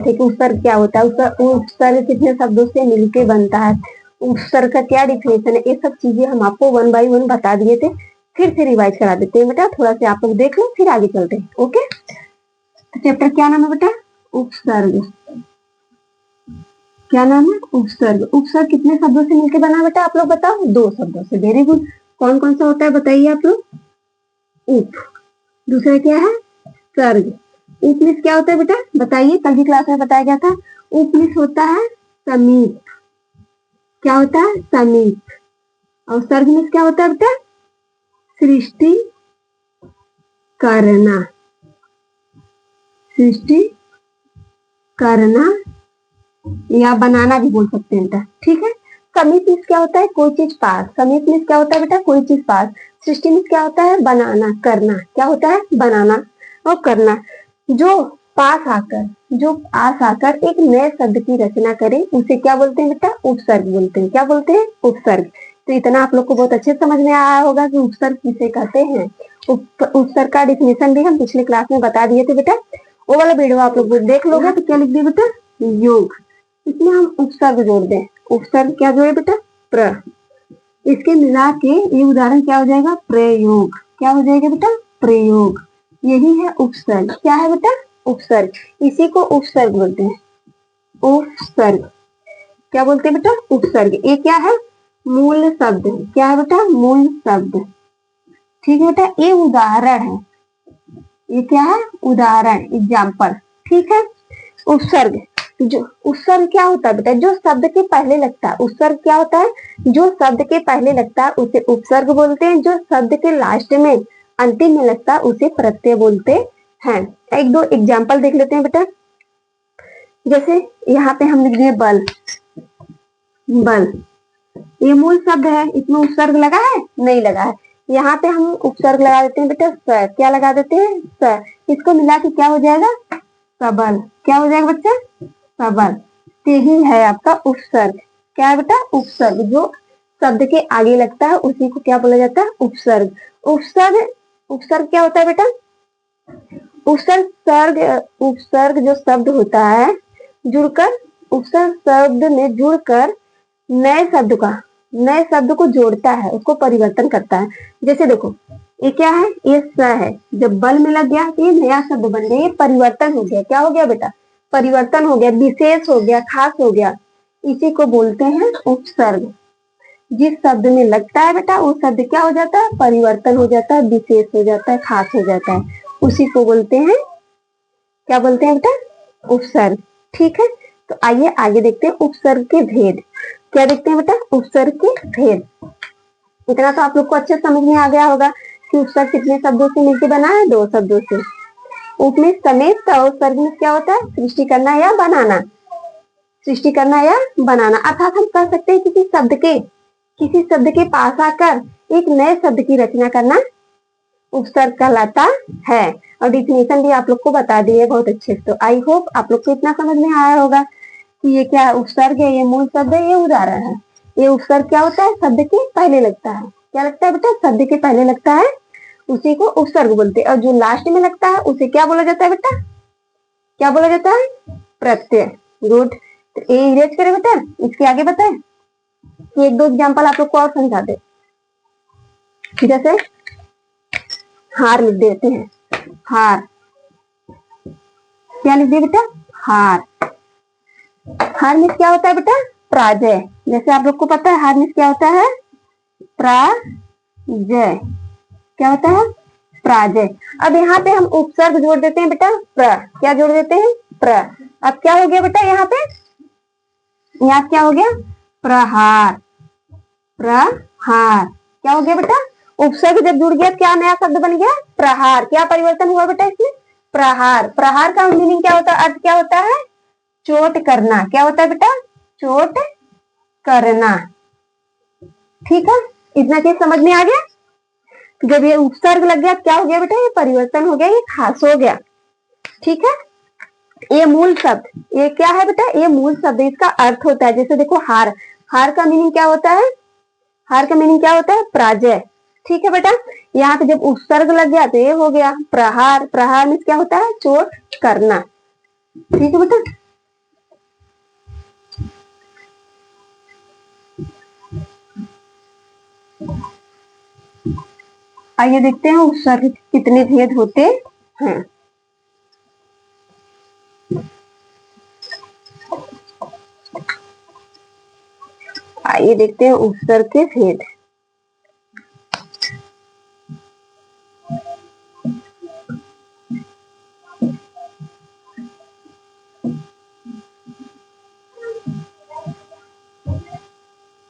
ठीक है, उपसर्ग क्या होता है, उपसर्ग कितने शब्दों से मिलके बनता है, उपसर्ग का क्या डिफिनेशन है, ये सब चीजें हम आपको 1 बाय 1 बता दिए थे, फिर से रिवाइज करा देते हैं बेटा, थोड़ा सा आप लोग देख लो फिर आगे चलते हैं। ओके, तो चैप्टर क्या नाम है बेटा, उपसर्ग। क्या नाम है, उपसर्ग। उपसर्ग कितने शब्दों से मिलकर बना बेटा, आप लोग बताओ, 2 शब्दों से। Very good. कौन कौन सा होता है बताइए आप लोग, उप, दूसरा क्या है सर्ग। उप मीन्स क्या होता है बेटा बताइए, कल की क्लास में बताया गया था, उप मीन्स होता है समीप। क्या होता है, समीप। और सर्ग मीन्स क्या होता है बेटा, सृष्टि करना, सृष्टि करना या बनाना भी बोल सकते हैं बेटा, ठीक है। समीप मीन्स क्या होता है, कोई चीज पास। समीप मीन्स क्या होता है बेटा, कोई चीज पास। सृष्टि मीन्स क्या होता है, बनाना, करना। क्या होता है, बनाना और करना। जो पास आकर, जो पास आकर एक नए शब्द की रचना करे उसे क्या बोलते हैं बेटा, उपसर्ग बोलते हैं। क्या बोलते हैं, उपसर्ग। तो इतना आप लोग को बहुत अच्छे समझ में आया होगा कि उपसर्ग किसे कहते हैं। उपसर्ग का डिफिनेशन भी हम पिछले क्लास में बता दिए थे बेटा, वो वाला वीडियो आप लोग देख लोगे तो क्या लिख दिए बेटा, योग। इसमें हम उपसर्ग जोड़ दें, उपसर्ग क्या जोड़े बेटा, प्र। इसके मिला के ये उदाहरण क्या हो जाएगा, प्रयोग। क्या हो जाएगा बेटा, प्रयोग। यही है उपसर्ग। क्या है बेटा, उपसर्ग। इसी को उपसर्ग बोलते हैं, उपसर्ग। क्या बोलते हैं बेटा, उपसर्ग। ये क्या है, मूल शब्द है। क्या है बेटा, मूल शब्द। ठीक है बेटा, ये उदाहरण है, ये क्या है, उदाहरण, एग्जाम्पल। ठीक है। उपसर्ग, जो उपसर्ग क्या होता है बेटा, जो शब्द के पहले लगता है। उपसर्ग क्या होता है, जो शब्द के पहले लगता है उसे उपसर्ग बोलते हैं, जो शब्द के लास्ट में, अंतिम में लगता है उसे प्रत्यय बोलते हैं। एक दो एग्जाम्पल देख लेते हैं बेटा। जैसे यहाँ पे हम लिख दिए बल, बल, ये मूल शब्द है, इसमें उपसर्ग लगा है, नहीं लगा है। यहाँ पे हम उपसर्ग लगा देते हैं बेटा, स। क्या लगा देते हैं, स। इसको मिला के क्या हो जाएगा, सबल। क्या हो जाएगा बच्चा, सबल। यही है आपका उपसर्ग। क्या है बेटा, उपसर्ग। जो शब्द के आगे लगता है उसी को क्या बोला जाता है, उपसर्ग। उपसर्ग, उपसर्ग क्या होता है बेटा, उपसर्ग सर्ग, उपसर्ग जो शब्द होता है जुड़कर, उपसर्ग शब्द में जुड़कर नए शब्द का, नए शब्द को जोड़ता है, उसको परिवर्तन करता है। जैसे देखो ये क्या है, ये स है, जब बल में लग गया तो ये नया शब्द बन गया, ये परिवर्तन हो गया। क्या हो गया बेटा, परिवर्तन हो गया, विशेष हो गया, खास हो गया। इसी को बोलते हैं उपसर्ग। जिस शब्द में लगता है बेटा वो शब्द क्या हो जाता है, परिवर्तन हो जाता है, विशेष हो जाता है, खास हो जाता है। उसी को बोलते हैं, क्या बोलते हैं बेटा, उपसर्ग। ठीक है। तो आइए आगे देखते हैं उपसर्ग के भेद। क्या देखते हैं बेटा, उपसर्ग के भेद। इतना तो आप लोग को अच्छे समझ में आ गया होगा कि उपसर्ग कितने शब्दों से मिलकर बना है, 2 शब्दों से। उप में समेत और सर्ग में क्या होता है, सृष्टि करना या बनाना, सृष्टि करना या बनाना। अर्थात हम कह सकते हैं किसी शब्द के, किसी शब्द के पास आकर एक नए शब्द की रचना करना उपसर्ग कहलाता है। और डिफिनेशन भी आप लोग को बता दिए बहुत अच्छे से। तो आई होप आप लोग को इतना समझ में आया होगा कि ये क्या उपसर्ग है, ये मूल शब्द है, ये उदाहरण है। ये उपसर्ग क्या होता है, शब्द के पहले लगता है। क्या लगता है बेटा, शब्द के पहले लगता है उसी को उपसर्ग बोलते हैं। और जो लास्ट में लगता है उसे क्या बोला जाता है बेटा, क्या बोला जाता है, प्रत्यय। गुड। तो ये इरेज करें बेटा, इसके आगे बताए, एक दो एग्जाम्पल आप लोग को और समझा दे। जैसे हार लिख देते हैं, हार। क्या लिख दिया बेटा, हार। हार मीन्स क्या होता है बेटा, पराजय। जैसे आप लोग को पता है हार मीन्स क्या होता है, पराजय। क्या होता है, पराजय। अब यहाँ पे हम उपसर्ग जोड़ देते हैं बेटा, प्र। क्या जोड़ देते हैं, प्र। अब क्या हो गया बेटा, यहाँ पे, यहाँ क्या हो गया, प्रहार, प्रहार। क्या हो गया बेटा, उपसर्ग जब जुड़ गया क्या नया शब्द बन गया, प्रहार। क्या परिवर्तन हुआ बेटा इसमें, प्रहार। प्रहार का मीनिंग क्या होता है, अर्थ क्या होता है, चोट करना। क्या होता है बेटा, चोट करना। ठीक है, इतना चीज समझ में आ गया। जब ये उपसर्ग लग गया क्या हो गया बेटा, ये परिवर्तन हो गया, ये खास हो गया। ठीक है। ये मूल शब्द, ये क्या है बेटा, ये मूल शब्द, इसका अर्थ होता है। जैसे देखो हार, हार का मीनिंग क्या होता है, हार का मीनिंग क्या होता है, पराजय। ठीक है बेटा। यहाँ पे जब उपसर्ग लग गया तो ये हो गया प्रहार। प्रहार मीन्स क्या होता है, चोट करना। ठीक है बेटा। आइए देखते हैं उपसर्ग कितने भेद होते हैं। आइए देखते हैं उपसर्ग के भेद।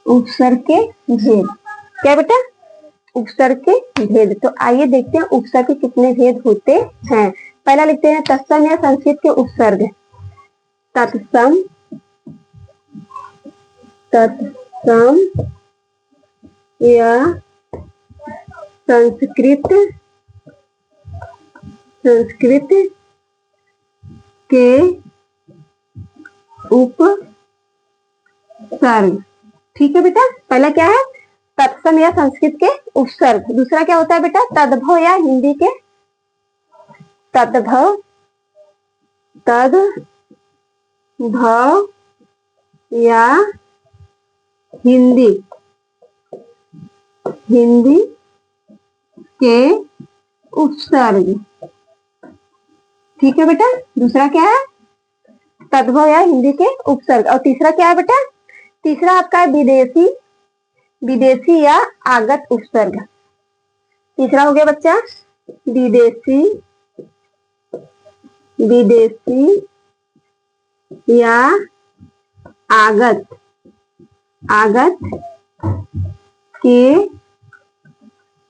उपसर्ग के भेद क्या बेटा? उपसर्ग के भेद। तो आइए देखते हैं उपसर्ग के कितने भेद होते हैं। पहला लिखते हैं तत्सम या संस्कृत के उपसर्ग। तत्सम, तत्सम या संस्कृत, संस्कृत के उपसर्ग। ठीक है बेटा, पहला क्या है? तत्सम या संस्कृत के उपसर्ग। दूसरा क्या होता है बेटा? तद्भव या हिंदी के, तद्भव, तद्भव या हिंदी, हिंदी के उपसर्ग। ठीक है बेटा, दूसरा क्या है? तद्भव या हिंदी के उपसर्ग। और तीसरा क्या है बेटा? तीसरा आपका है विदेशी, विदेशी या आगत उपसर्ग। तीसरा हो गया बच्चा विदेशी, विदेशी या आगत, आगत के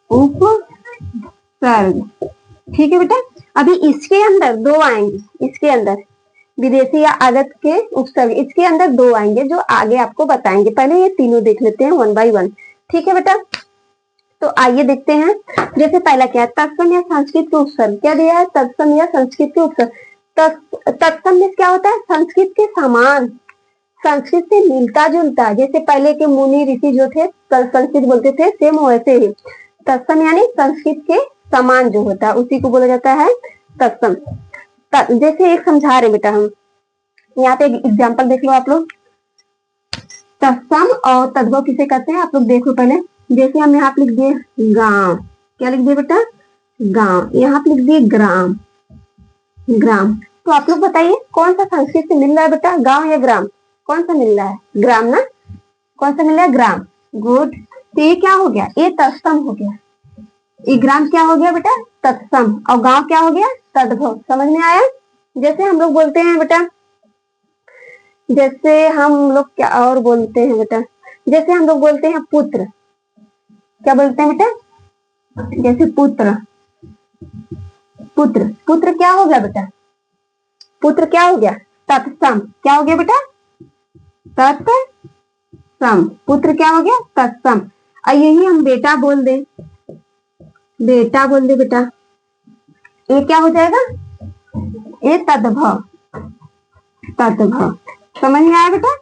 उपसर्ग। ठीक है बेटा, अभी इसके अंदर दो आएंगे, इसके अंदर विदेशी या आगत के उपसर्ग, इसके अंदर दो आएंगे जो आगे आपको बताएंगे। पहले ये तीनों देख लेते हैं वन बाय वन। ठीक है बेटा, तो आइए देखते हैं। जैसे पहला क्या है? तत्सम या संस्कृत के उपसर्ग। क्या दिया है? तत्सम या संस्कृत के उपसर्ग। तत्सम में क्या होता है? संस्कृत के समान, संस्कृत से मिलता जुलता। जैसे पहले के मुनि ऋषि जो थे संस्कृत बोलते थे, सेम वैसे ही तत्सम यानी संस्कृत के समान जो होता है उसी को बोला जाता है तत्सम। जैसे एक समझा रहे बेटा हम, यहाँ पे एक एग्जाम्पल देख लो आप लोग। तत्सम और तद्भव किसे कहते हैं आप लोग देखो पहले। जैसे हम यहाँ पे लिख दिए गांव, क्या लिख दिए बेटा? गांव। यहाँ पे लिख दिए ग्राम, ग्राम। तो आप लोग बताइए कौन सा संस्कृत से मिल रहा है बेटा? गांव या ग्राम? कौन सा मिल रहा है? ग्राम ना? कौन सा मिल रहा है? ग्राम। गुड। तो ये क्या हो गया? ये तत्सम हो गया। ये ग्राम क्या हो गया बेटा? तत्सम। और गांव क्या हो गया? तद्भव। समझ में आया? जैसे हम लोग बोलते हैं बेटा, जैसे हम लोग क्या और बोलते हैं बेटा, जैसे हम लोग बोलते हैं पुत्र, क्या बोलते हैं बेटा? जैसे पुत्र, पुत्र, पुत्र क्या हो गया बेटा? पुत्र क्या हो गया? तत्सम। क्या हो गया बेटा? तत्सम। पुत्र क्या हो गया? तत्सम। और यही हम बेटा बोल दे, बेटा बोल दे बेटा, ये क्या हो जाएगा? ये तद्भव, तद्भव। समझ में आया बेटा?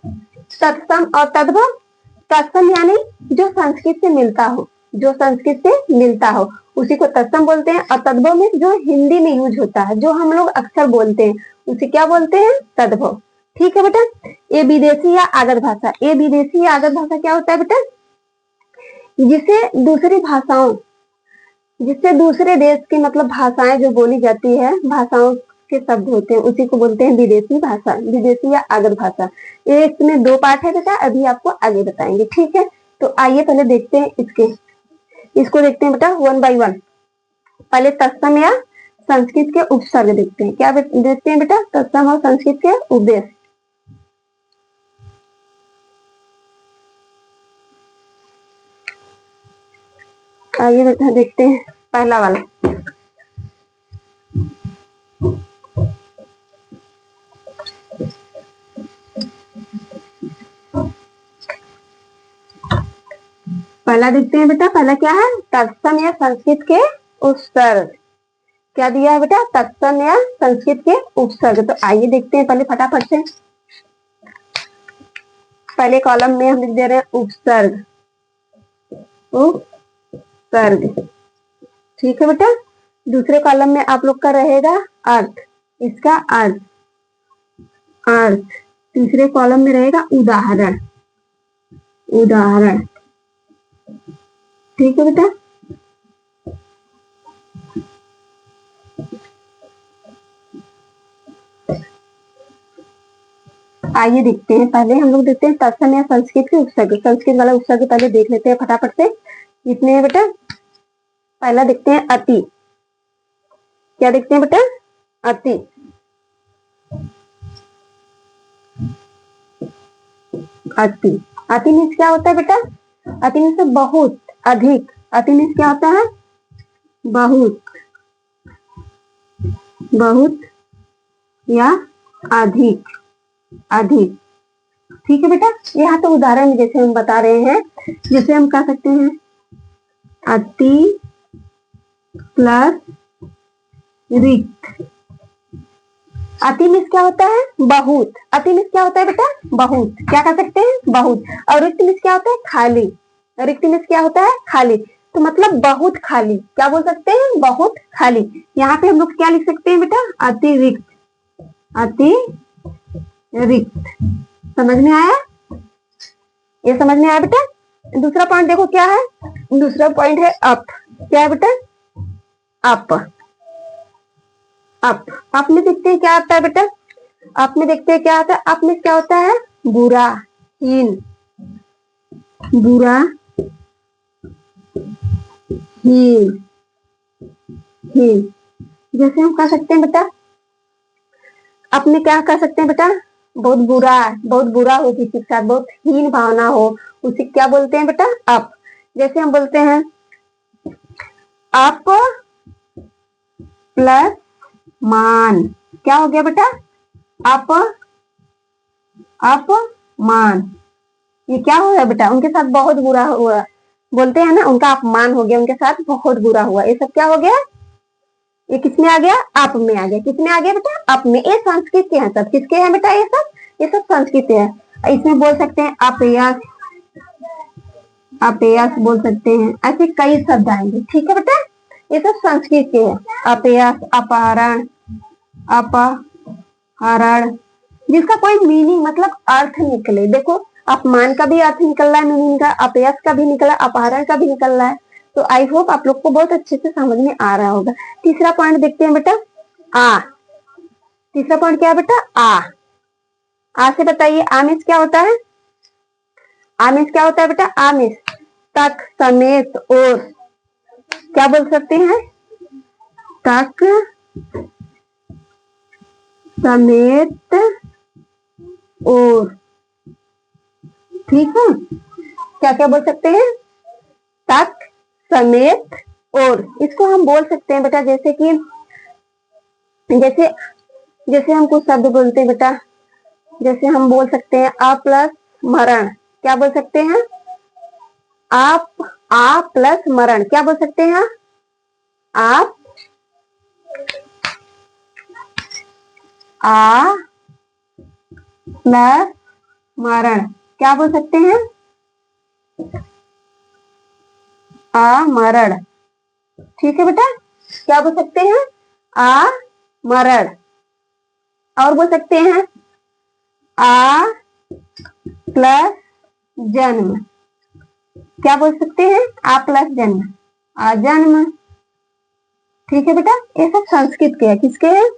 तत्सम और तद्भव। तत्सम यानी जो संस्कृत से मिलता हो, जो संस्कृत से मिलता हो उसी को तत्सम बोलते हैं। और तद्भव में जो हिंदी में यूज होता है, जो हम लोग अक्सर बोलते हैं, उसे क्या बोलते हैं? तद्भव। ठीक है बेटा, ये विदेशी या आगत भाषा। ये विदेशी या आगत भाषा क्या होता है बेटा? जिसे दूसरी भाषाओं, जिससे दूसरे देश की मतलब भाषाएं जो बोली जाती है, भाषाओं के शब्द होते हैं, उसी को बोलते हैं विदेशी भाषा, विदेशी या आगत भाषा। ये इसमें दो पार्ट है बेटा, अभी आपको आगे बताएंगे। ठीक है, तो आइए पहले देखते हैं इसको देखते हैं बेटा वन बाय वन। पहले तत्सम या संस्कृत के उपसर्ग देखते हैं। क्या देखते हैं बेटा? तत्सम और संस्कृत के उपदेश। आइए बेटा देखते हैं पहला वाला। पहला देखते हैं बेटा, पहला क्या है? तत्सम या संस्कृत के उपसर्ग। क्या दिया है बेटा? तत्सम या संस्कृत के उपसर्ग। तो आइए देखते हैं पहले फटाफट से। पहले कॉलम में हम लिख दे रहे हैं उपसर्ग, उपसर्ग। ठीक है बेटा, दूसरे कॉलम में आप लोग का रहेगा अर्थ, इसका अर्थ, अर्थ। तीसरे कॉलम में रहेगा उदाहरण, उदाहरण। ठीक है बेटा, आइए देखते हैं, पहले हम लोग देखते हैं तत्सम या संस्कृत के उपसर्ग। संस्कृत वाला उपसर्ग पहले देख लेते हैं फटाफट से। कितने हैं बेटा? पहला देखते हैं अति। क्या देखते हैं बेटा? अति। अति, अति मीन्स क्या होता है बेटा? अति मीन्स बहुत, अधिक। अति मीन्स क्या होता है? बहुत, बहुत या अधिक, अधिक। ठीक है बेटा। यहाँ तो उदाहरण जैसे हम बता रहे हैं, जैसे हम कह सकते हैं अति प्लस रिक्त। अति मीन्स क्या होता है? बहुत। अति मीन्स क्या होता है बेटा? बहुत। क्या कह सकते हैं? बहुत। और रिक्त मीन्स क्या होता है? खाली। रिक्त मीन्स क्या होता है? खाली। तो मतलब बहुत खाली। क्या बोल सकते हैं? बहुत खाली। यहाँ पे हम लोग क्या लिख सकते हैं बेटा? अतिरिक्त, अतिरिक्त। समझ में आया? ये समझ में आया बेटा? दूसरा पॉइंट देखो क्या है? दूसरा पॉइंट है अप। क्या है बेटा? अप। अप में देखते हैं क्या आता है बेटा? अप में देखते हैं क्या आता है? अप में क्या होता है? बुरा, हीन, बुरा, हीन, हीन। जैसे हम कह सकते हैं बेटा, अप में क्या कह सकते हैं बेटा? बहुत बुरा, बहुत बुरा हो किसी के साथ, बहुत हीन भावना हो, उसे क्या बोलते हैं बेटा? अप। जैसे हम बोलते हैं अप प्लस मान। क्या हो गया बेटा? अप, अपमान। ये क्या हुआ बेटा? उनके साथ बहुत बुरा हुआ, बोलते हैं ना, उनका अपमान हो गया, उनके साथ बहुत बुरा हुआ। ये सब क्या हो गया? ये किसमें आ गया? अप में आ गया। किसमें आ गया बेटा? अप में। ये संस्कृत के हैं सब। किसके हैं बेटा? ये सब संस्कृत है। इसमें बोल सकते हैं अपयश, अपयश बोल सकते हैं। ऐसे कई शब्द आएंगे। ठीक है बेटा? ये सब संस्कृत के हैं। अपयश, अपहरण, अपहरण, जिसका कोई मीनिंग मतलब अर्थ निकले। देखो, अपमान का भी अर्थ निकल रहा है मीनिंग का, अपयश का भी निकला, अपहरण का भी निकल रहा है। तो आई होप आप लोग को बहुत अच्छे से समझ में आ रहा होगा। तीसरा पॉइंट देखते हैं बेटा, आ। तीसरा पॉइंट क्या है बेटा? आ। आ से बताइए, आ मीन्स क्या होता है? आ मीन्स क्या होता है बेटा? आ मीन्स तक, समेत, और। क्या बोल सकते हैं? तक, समेत, और। ठीक है? क्या क्या बोल सकते हैं? तक, समेत, और। इसको हम बोल सकते हैं बेटा, जैसे कि जैसे जैसे हम कुछ शब्द बोलते हैं बेटा, जैसे हम बोल सकते हैं आ प्लस मरण। क्या बोल सकते हैं? आप, आ प्लस मरण। क्या बोल सकते हैं? आप, आ प्लस मरण। क्या बोल सकते हैं? अमरण। ठीक है बेटा? क्या बोल सकते हैं? अमरण। और बोल सकते हैं आ प्लस जन्म। क्या बोल सकते हैं? आ प्लस जन्म, अजन्म। ठीक है बेटा? ये सब संस्कृत के हैं। किसके हैं?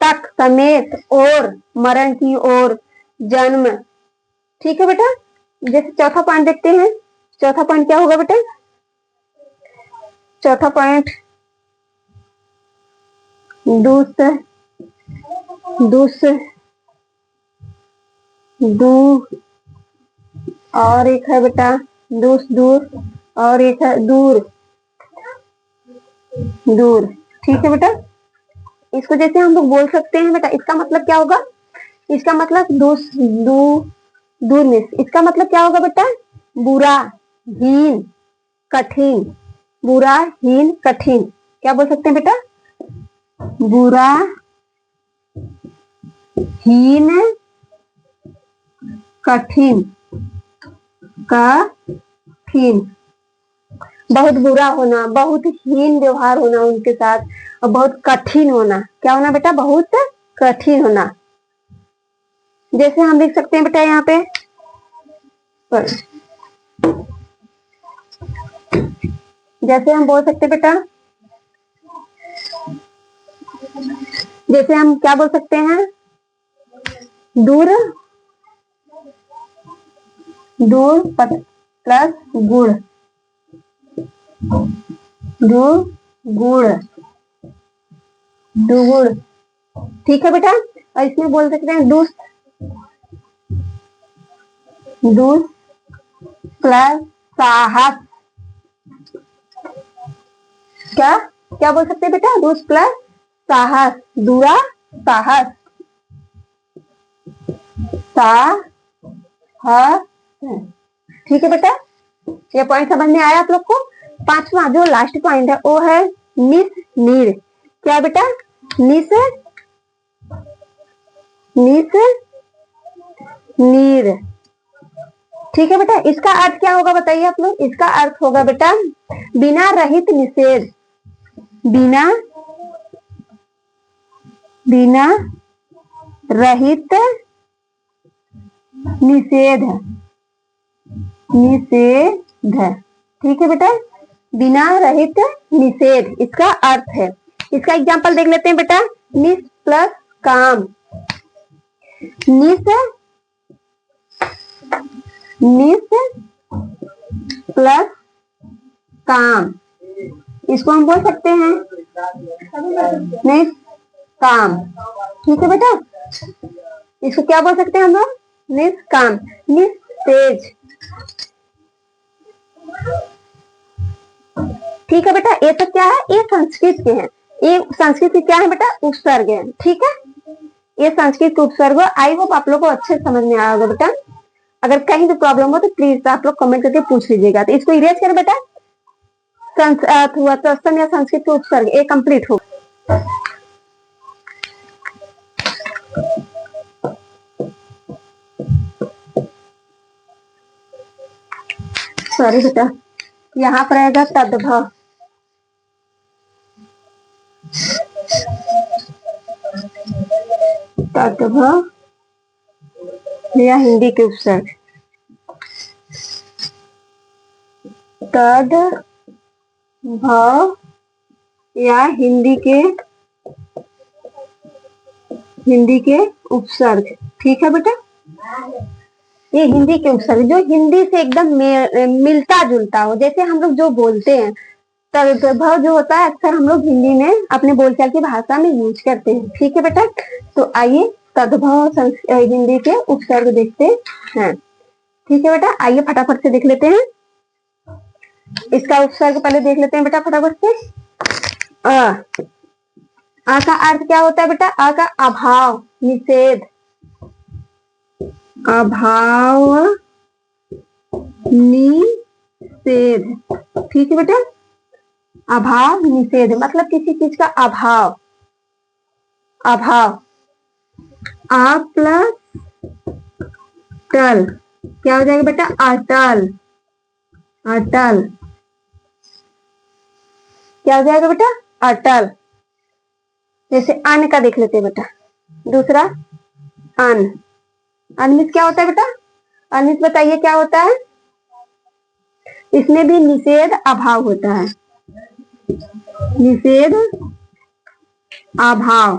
तक, समेत, और, मरण की ओर, जन्म। ठीक है बेटा? जैसे चौथा पॉइंट देखते हैं। चौथा पॉइंट क्या होगा बेटा? चौथा पॉइंट दूस, दूस, दू, और एक है बेटा दूस, दूर, और एक है दूर, दूर। ठीक है बेटा? इसको जैसे हम लोग बोल सकते हैं बेटा, इसका मतलब क्या होगा? इसका मतलब दूस, दूर में, इसका मतलब क्या होगा बेटा? बुरा, हीन, कठिन। बुरा, हीन, कठिन। क्या बोल सकते हैं बेटा? बुरा, हीन, कठिन, कठिन। बहुत बुरा होना, बहुत हीन व्यवहार होना उनके साथ, और बहुत कठिन होना। क्या होना बेटा? बहुत कठिन होना। जैसे हम लिख सकते हैं बेटा यहाँ पे, जैसे हम बोल सकते हैं बेटा, जैसे हम क्या बोल सकते हैं? दूर, दूर प्लस गुड़, गुड़, दुगुड़। ठीक है बेटा। और इसमें बोल सकते हैं दूस, दूस प्लस साहस। क्या क्या बोल सकते हैं बेटा? दूस प्लस साहस, दूरा साहस, साहस। ठीक है बेटा, ये पॉइंट समझ में आया आप लोग को। पांचवा जो लास्ट पॉइंट है वो है निस नीर। क्या बेटा? निस, निस नीर। ठीक है बेटा, इसका अर्थ क्या होगा बताइए आप लोग? इसका अर्थ होगा बेटा बिना रहित निषेध, बिना, बिना रहित निषेध, निषेध। ठीक है बेटा, बिना रहित निषेध इसका अर्थ है। इसका एग्जांपल देख लेते हैं बेटा। निस प्लस काम, निस, निस प्लस काम, इसको हम बोल सकते हैं निस काम। ठीक है बेटा, इसको क्या बोल सकते हैं हम लोग? निष्काम, निस्तेज। ठीक है बेटा, ये सब क्या है? ये संस्कृत के हैं। ये संस्कृत के क्या है बेटा? उपसर्ग है। ठीक है, ये संस्कृत के उपसर्ग। आई होप आप लोग को अच्छे समझ में आया होगा बेटा। अगर कहीं भी प्रॉब्लम हो तो प्लीज आप लोग कमेंट करके पूछ लीजिएगा। तो इसको इरेज करें बेटा। तत्सम या संस्कृत के उपसर्ग ये कंप्लीट हो। सॉरी बेटा, यहाँ पर आएगा तद्भव। तद्भव या हिंदी के उपसर्ग, तद्भव या हिंदी के उपसर्ग। ठीक है बेटा, ये हिंदी के उपसर्ग जो हिंदी से एकदम मिलता जुलता हो। जैसे हम लोग जो बोलते हैं तद्भव जो होता है अक्सर हम लोग हिंदी में अपने बोलचाल की भाषा में यूज करते हैं। ठीक है बेटा, तो आइए तद्भव हिंदी के उपसर्ग देखते हैं। ठीक है बेटा, आइए फटाफट से देख लेते हैं। इसका उपसर्ग पहले देख लेते हैं बेटा फटाफट से। आ का अर्थ क्या होता है बेटा? आ का अभाव, निषेध, अभाव, निषेध। ठीक है बेटा, अभाव निषेध मतलब किसी चीज का अभाव, अभाव। आ प्लस टल क्या हो जाएगा बेटा? अटल, अटल। क्या हो जाएगा बेटा? अटल। जैसे अन का देख लेते हैं बेटा। दूसरा अन, अनमित क्या होता है बेटा? अनमित बताइए क्या होता है? इसमें भी निषेध अभाव होता है, निषेध अभाव,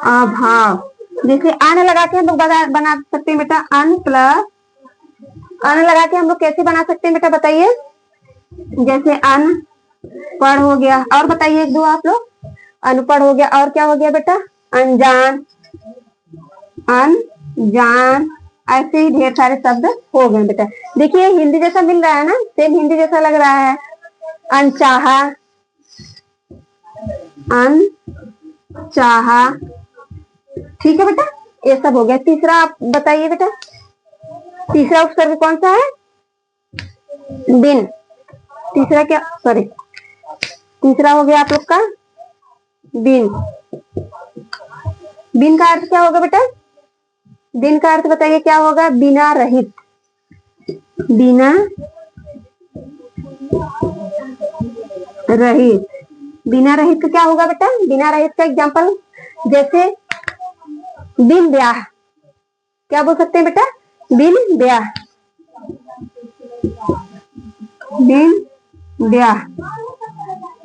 अभाव। जैसे अन लगा के हम लोग बना सकते हैं बेटा। अन प्लस अन लगा के हम लोग कैसे बना सकते हैं बेटा बताइए? जैसे अनपढ़ हो गया, और बताइए एक दो आप लोग। अनपढ़ हो गया, और क्या हो गया बेटा? अनजान, अनजान। ऐसे ही ढेर सारे शब्द हो गए बेटा। देखिए हिंदी जैसा मिल रहा है ना, सेम हिंदी जैसा लग रहा है। अनचाहा, अनचाहा। ठीक है बेटा, ये सब हो गया। तीसरा आप बताइए बेटा, तीसरा उपसर्ग कौन सा है? बिन। तीसरा क्या, सॉरी, तीसरा हो गया आप लोग का बिन। बिन का अर्थ क्या होगा बेटा? बिन का अर्थ बताइए क्या होगा? बिना रहित, बिना रहित। बिना रहित का क्या होगा बेटा? बिना रहित का एग्जांपल जैसे बिन ब्याह, क्या बोल सकते हैं बेटा? बिन ब्याह, बिन ब्याह।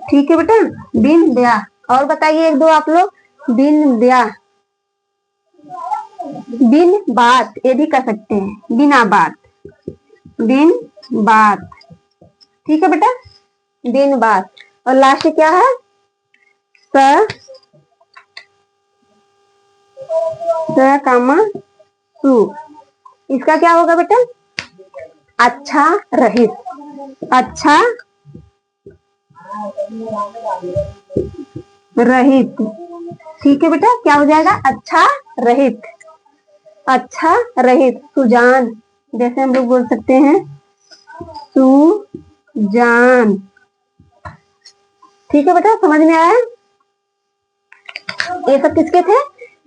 ठीक है बेटा, बिन ब्याह। और बताइए एक दो आप लोग। बिन ब्याह, बिन बात, ये भी कर सकते हैं, बिना बात, बिन बात। ठीक है बेटा, बिन बात। और लास्ट क्या है, कामा सु। इसका क्या होगा बेटा, अच्छा रहित, अच्छा रहित। ठीक है बेटा, क्या हो जाएगा, अच्छा रहित, अच्छा रहित। सुजान, जैसे हम लोग बोल सकते हैं सुजान। ठीक है बेटा, समझ में आया। ये सब किसके थे,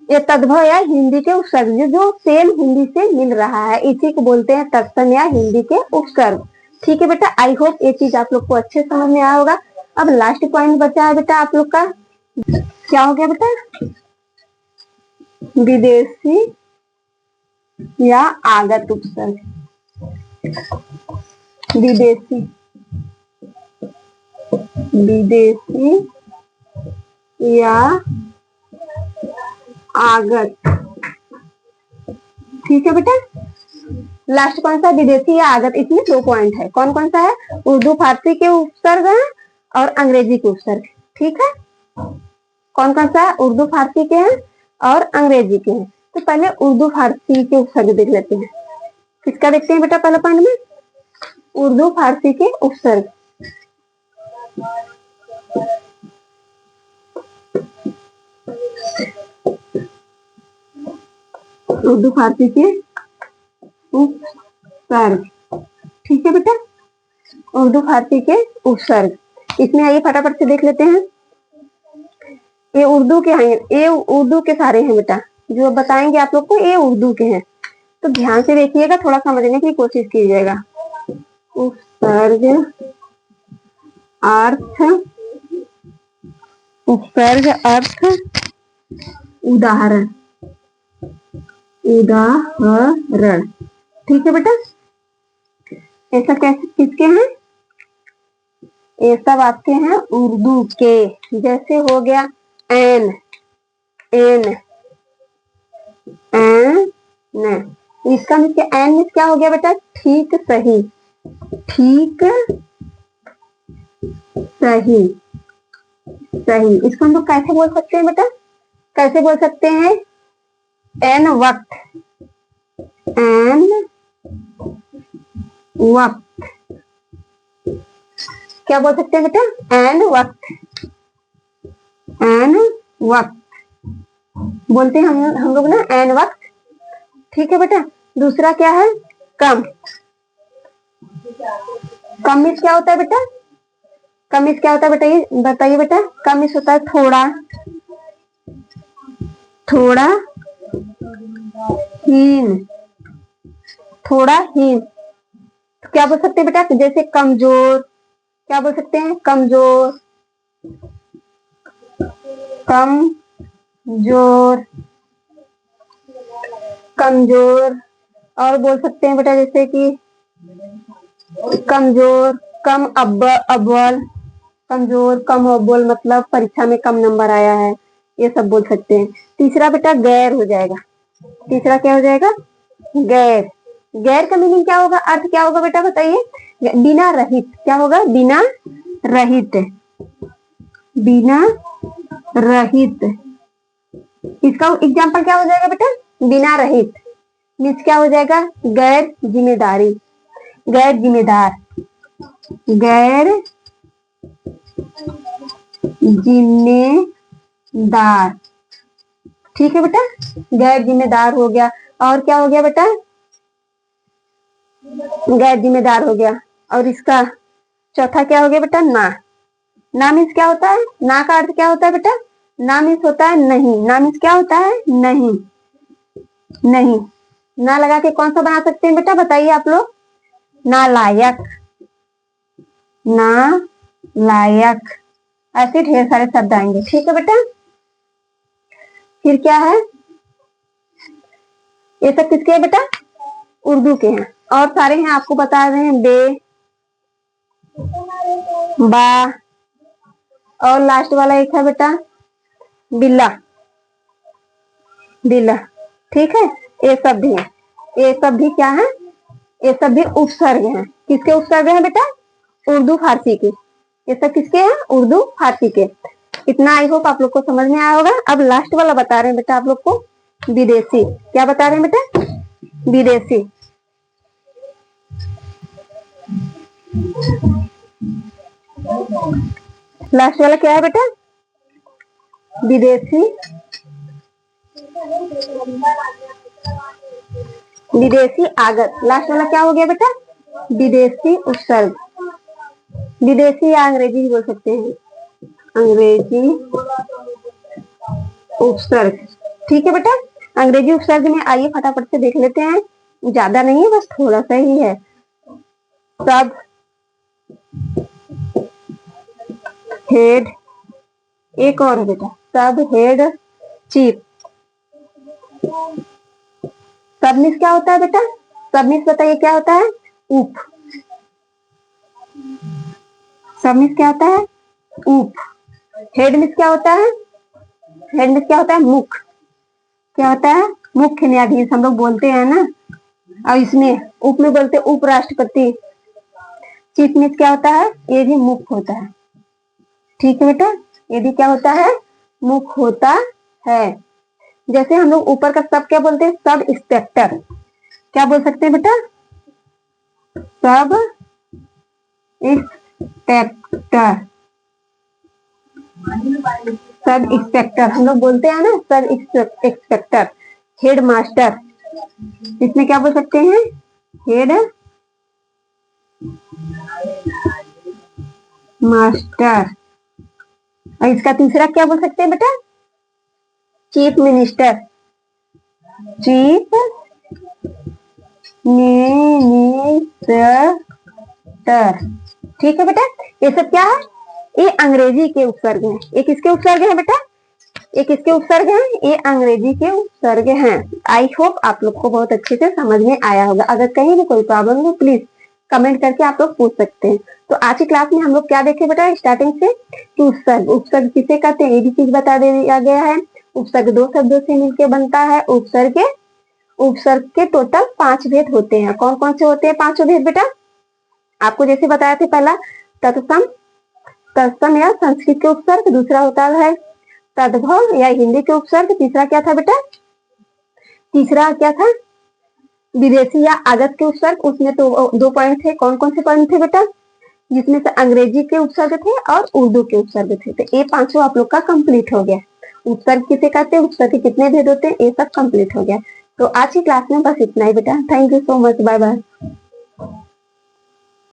ये तद्भव या हिंदी के उपसर्ग, जो सेम हिंदी से मिल रहा है, इसी को बोलते हैं तत्सम या हिंदी के उपसर्ग। ठीक है बेटा, आई होप ये चीज आप लोग को अच्छे समझ में आया होगा। अब लास्ट पॉइंट बचा है बेटा आप लोग का, क्या हो गया बेटा, विदेशी या आगत उपसर्ग। विदेशी, विदेशी या आगत। ठीक है बेटा, लास्ट कौन सा, विदेशी या आगत। इसमें 2 पॉइंट है, कौन कौन सा है, उर्दू फारसी के उपसर्ग है और अंग्रेजी के उपसर्ग। ठीक है, कौन कौन सा है, उर्दू फारसी के हैं और अंग्रेजी के हैं। तो पहले उर्दू फारसी के उपसर्ग देख लेते हैं। किसका देखते हैं बेटा, पहले पॉइंट में उर्दू फारसी के उपसर्ग। उर्दू फारसी के उपसर्ग। ठीक है बेटा, उर्दू फारसी के उपसर्ग। इसमें आइए फटाफट से देख लेते हैं। ये उर्दू के हैं, ये उर्दू के सारे हैं बेटा, जो बताएंगे आप लोग को ये उर्दू के हैं। तो ध्यान से देखिएगा, थोड़ा समझने की कोशिश कीजिएगा। उपसर्ग अर्थ, उपसर्ग अर्थ उदाहरण, उदाहरण। ठीक है बेटा, ऐसा कैसे किसके हैं, ये सब आपके हैं उर्दू के। जैसे हो गया एन, एन, एन। इसका मीन्स एन मीन्स क्या हो गया बेटा, ठीक सही, ठीक सही, सही। इसको हम लोग कैसे बोल सकते हैं बेटा, कैसे बोल सकते हैं, एन वक्त, एन वक्त। क्या बोल सकते हैं बेटा, एन वक्त, एन वक्त बोलते हैं हम लोग ना, एन वक्त। ठीक है बेटा, दूसरा क्या है, कम। कम मीन्स क्या होता है बेटा, कम मीन्स क्या होता है बेटा, ये बताइए बेटा। कम मीन्स होता है थोड़ा, थोड़ा हीन, थोड़ा हीन। तो क्या बोल सकते हैं बेटा, जैसे कमजोर, क्या बोल सकते हैं, कमजोर, कमजोर, कमजोर। और बोल सकते हैं बेटा जैसे कि कमजोर, कम अव्वल, कमजोर कम अव्वल मतलब परीक्षा में कम नंबर आया है, ये सब बोल सकते हैं। तीसरा बेटा गैर हो जाएगा, तीसरा क्या हो जाएगा, गैर। गैर का मीनिंग क्या होगा, अर्थ क्या होगा बेटा बताइए, बिना रहित। क्या होगा, बिना रहित, बिना रहित। इसका एग्जाम्पल क्या हो जाएगा बेटा, बिना रहित मीन्स क्या हो जाएगा, गैर जिम्मेदारी, गैर जिम्मेदार, गैर जिम्मेदार। ठीक है बेटा, गैर जिम्मेदार हो गया। और क्या हो गया बेटा, गैर जिम्मेदार हो गया। और इसका चौथा क्या हो गया बेटा, ना। ना मीन्स क्या होता है, ना का अर्थ क्या होता है बेटा, ना मीन्स होता है नहीं, ना मीन्स क्या होता है, नहीं, नहीं। ना लगा के कौन सा बना सकते हैं बेटा बताइए आप लोग, नालायक, ना लायक, ऐसे ढेर सारे शब्द आएंगे। ठीक है बेटा, फिर क्या है, ये सब किसके हैं बेटा, उर्दू के हैं। और सारे हैं आपको बता रहे हैं, बे, बा, और लास्ट वाला एक है बेटा बिल्ला, बिल्ला। ठीक है, ये सब भी है, ये सब भी क्या है, ये सब भी उपसर्ग हैं। किसके उपसर्ग हैं बेटा? उर्दू फारसी के। ये सब किसके हैं? उर्दू फारसी के। इतना आई होप आप लोग को समझ में आया होगा। अब लास्ट वाला बता रहे हैं बेटा आप लोग को, विदेशी। क्या बता रहे हैं बेटा? विदेशी। लास्ट वाला क्या है बेटा? विदेशी। विदेशी आगत। लास्ट वाला क्या हो गया बेटा? विदेशी उपसर्ग। विदेशी या अंग्रेजी ही बोल सकते हैं, अंग्रेजी उपसर्ग। ठीक है बेटा। अंग्रेजी उपसर्ग में आइए फटाफट से देख लेते हैं, ज्यादा नहीं है, बस थोड़ा सा ही है। सब, हेड, एक और है बेटा, सब, हेड, चीफ। सब मीन्स क्या होता है बेटा? सब मीन्स बताइए क्या होता है? उप। सब मीन्स क्या होता है? उप। हेड मीन्स क्या होता है? हेड मीन्स क्या होता है? मुख। क्या होता है? मुख्य न्यायाधीश हम लोग बोलते हैं ना, और इसमें उप में बोलते हैं उपराष्ट्रपति। चीफ मीन्स क्या होता है? ये भी मुख होता है। ठीक है बेटा, ये भी क्या होता है? मुख होता है। जैसे हम लोग ऊपर का सब क्या बोलते हैं? Sub inspector. क्या बोल सकते हैं बेटा? Sub inspector. सब इंस्पेक्टर हम लोग बोलते हैं ना, सब इंस्पेक्टर। हेड मास्टर, इसमें क्या बोल सकते हैं? Head master. और इसका तीसरा क्या बोल सकते हैं बेटा? Chief minister. Chief minister. ठीक है बेटा, ये सब क्या है? ये अंग्रेजी के उपसर्ग हैं। ये किसके उपसर्ग हैं बेटा? ये किसके उपसर्ग हैं? ये अंग्रेजी के उपसर्ग हैं। आई होप आप लोग को बहुत अच्छे से समझ में आया होगा। अगर कहीं भी कोई प्रॉब्लम हो प्लीज कमेंट करके आप लोग पूछ सकते हैं। तो आज की क्लास में हम लोग क्या देखे बेटा? स्टार्टिंग से कि उपसर्ग, उपसर्ग किसे कहते हैं ये भी चीज बता दिया गया है। उपसर्ग दो शब्दों से मिलकर बनता है। उपसर्ग के टोटल 5 भेद होते हैं। कौन कौन से होते हैं 5 भेद बेटा? आपको जैसे बताया था, पहला तत्सम, तत्सम या संस्कृत के उपसर्ग। दूसरा होता है तद्भव या हिंदी के उपसर्ग। तीसरा क्या था बेटा? तीसरा क्या था? विदेशी या आगत के उपसर्ग। उसमें तो 2 पॉइंट थे। कौन कौन से पॉइंट थे बेटा? जिसमें से अंग्रेजी के उपसर्ग थे और उर्दू के उपसर्ग थे। तो ये 5 आप लोग का कंप्लीट हो गया। उपसर्ग किसे कहते हैं, उपसर्ग के कितने भेद होते हैं, ये सब कंप्लीट हो गया। तो आज की क्लास में बस इतना ही बेटा। Thank you so much, bye bye.